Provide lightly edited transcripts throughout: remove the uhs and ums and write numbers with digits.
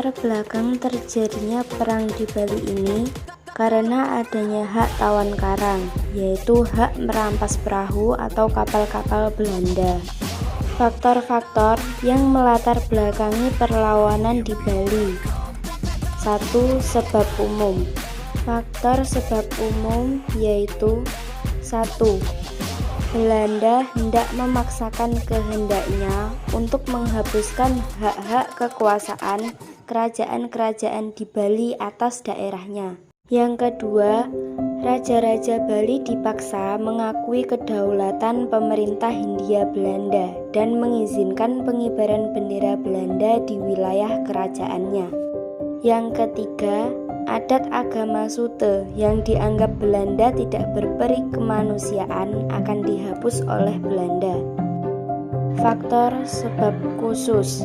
Latar belakang terjadinya perang di Bali ini karena adanya hak tawan karang, yaitu hak merampas perahu atau kapal-kapal Belanda. Faktor-faktor yang melatar belakangi perlawanan di Bali. 1. Sebab umum. Faktor sebab umum yaitu 1. Belanda hendak memaksakan kehendaknya untuk menghapuskan hak-hak kekuasaan kerajaan-kerajaan di Bali atas daerahnya. Yang kedua, raja-raja Bali dipaksa mengakui kedaulatan pemerintah Hindia Belanda dan mengizinkan pengibaran bendera Belanda di wilayah kerajaannya. Yang ketiga, adat agama Sute yang dianggap Belanda tidak berperi kemanusiaan akan dihapus oleh Belanda. Faktor sebab khusus.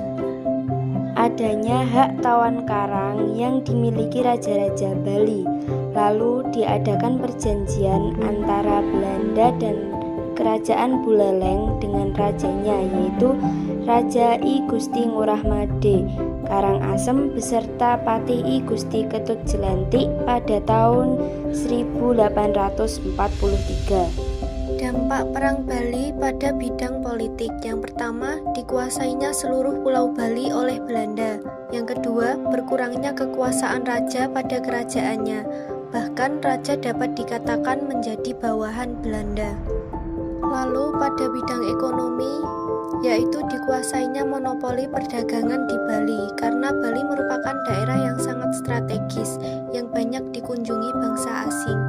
Adanya hak tawan karang yang dimiliki raja-raja Bali, lalu diadakan perjanjian antara Belanda dan Kerajaan Buleleng dengan rajanya, yaitu Raja I Gusti Ngurah Made Karangasem beserta Patih I Gusti Ketut Jelantik pada tahun 1843. Dampak Perang Bali pada bidang politik. Yang pertama, dikuasainya seluruh Pulau Bali oleh Belanda. Yang kedua, berkurangnya kekuasaan raja pada kerajaannya. Bahkan raja dapat dikatakan menjadi bawahan Belanda. Lalu pada bidang ekonomi, yaitu dikuasainya monopoli perdagangan di Bali, karena Bali merupakan daerah yang sangat strategis yang banyak dikunjungi bangsa asing.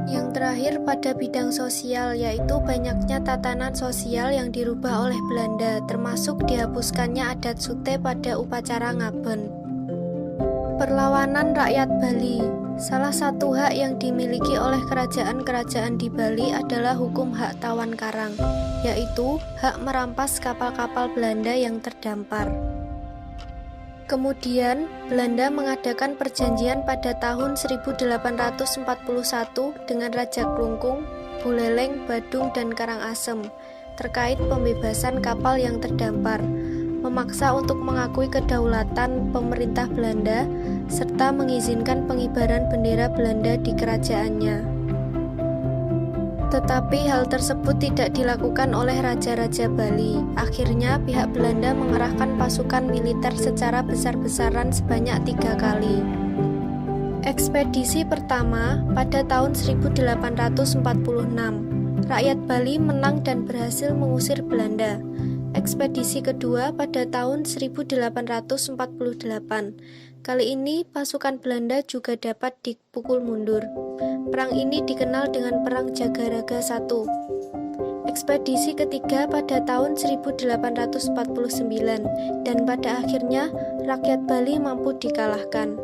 Yang terakhir pada bidang sosial, yaitu banyaknya tatanan sosial yang dirubah oleh Belanda, termasuk dihapuskannya adat sute pada upacara ngaben. Perlawanan rakyat Bali. Salah satu hak yang dimiliki oleh kerajaan-kerajaan di Bali adalah hukum hak tawan karang, yaitu hak merampas kapal-kapal Belanda yang terdampar. Kemudian, Belanda mengadakan perjanjian pada tahun 1841 dengan Raja Klungkung, Buleleng, Badung, dan Karangasem terkait pembebasan kapal yang terdampar, memaksa untuk mengakui kedaulatan pemerintah Belanda, serta mengizinkan pengibaran bendera Belanda di kerajaannya. Tetapi hal tersebut tidak dilakukan oleh raja-raja Bali. Akhirnya pihak Belanda mengerahkan pasukan militer secara besar-besaran sebanyak 3 kali. Ekspedisi pertama pada tahun 1846, rakyat Bali menang dan berhasil mengusir Belanda. Ekspedisi kedua pada tahun 1848. Kali ini pasukan Belanda juga dapat dipukul mundur. Perang ini dikenal dengan Perang Jagaraga I. Ekspedisi ketiga pada tahun 1849 dan pada akhirnya rakyat Bali mampu dikalahkan.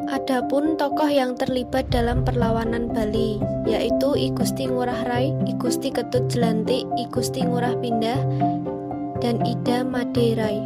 Adapun tokoh yang terlibat dalam perlawanan Bali, yaitu I Gusti Ngurah Rai, I Gusti Ketut Jelantik, I Gusti Ngurah Pindah, dan Ida Made Rai.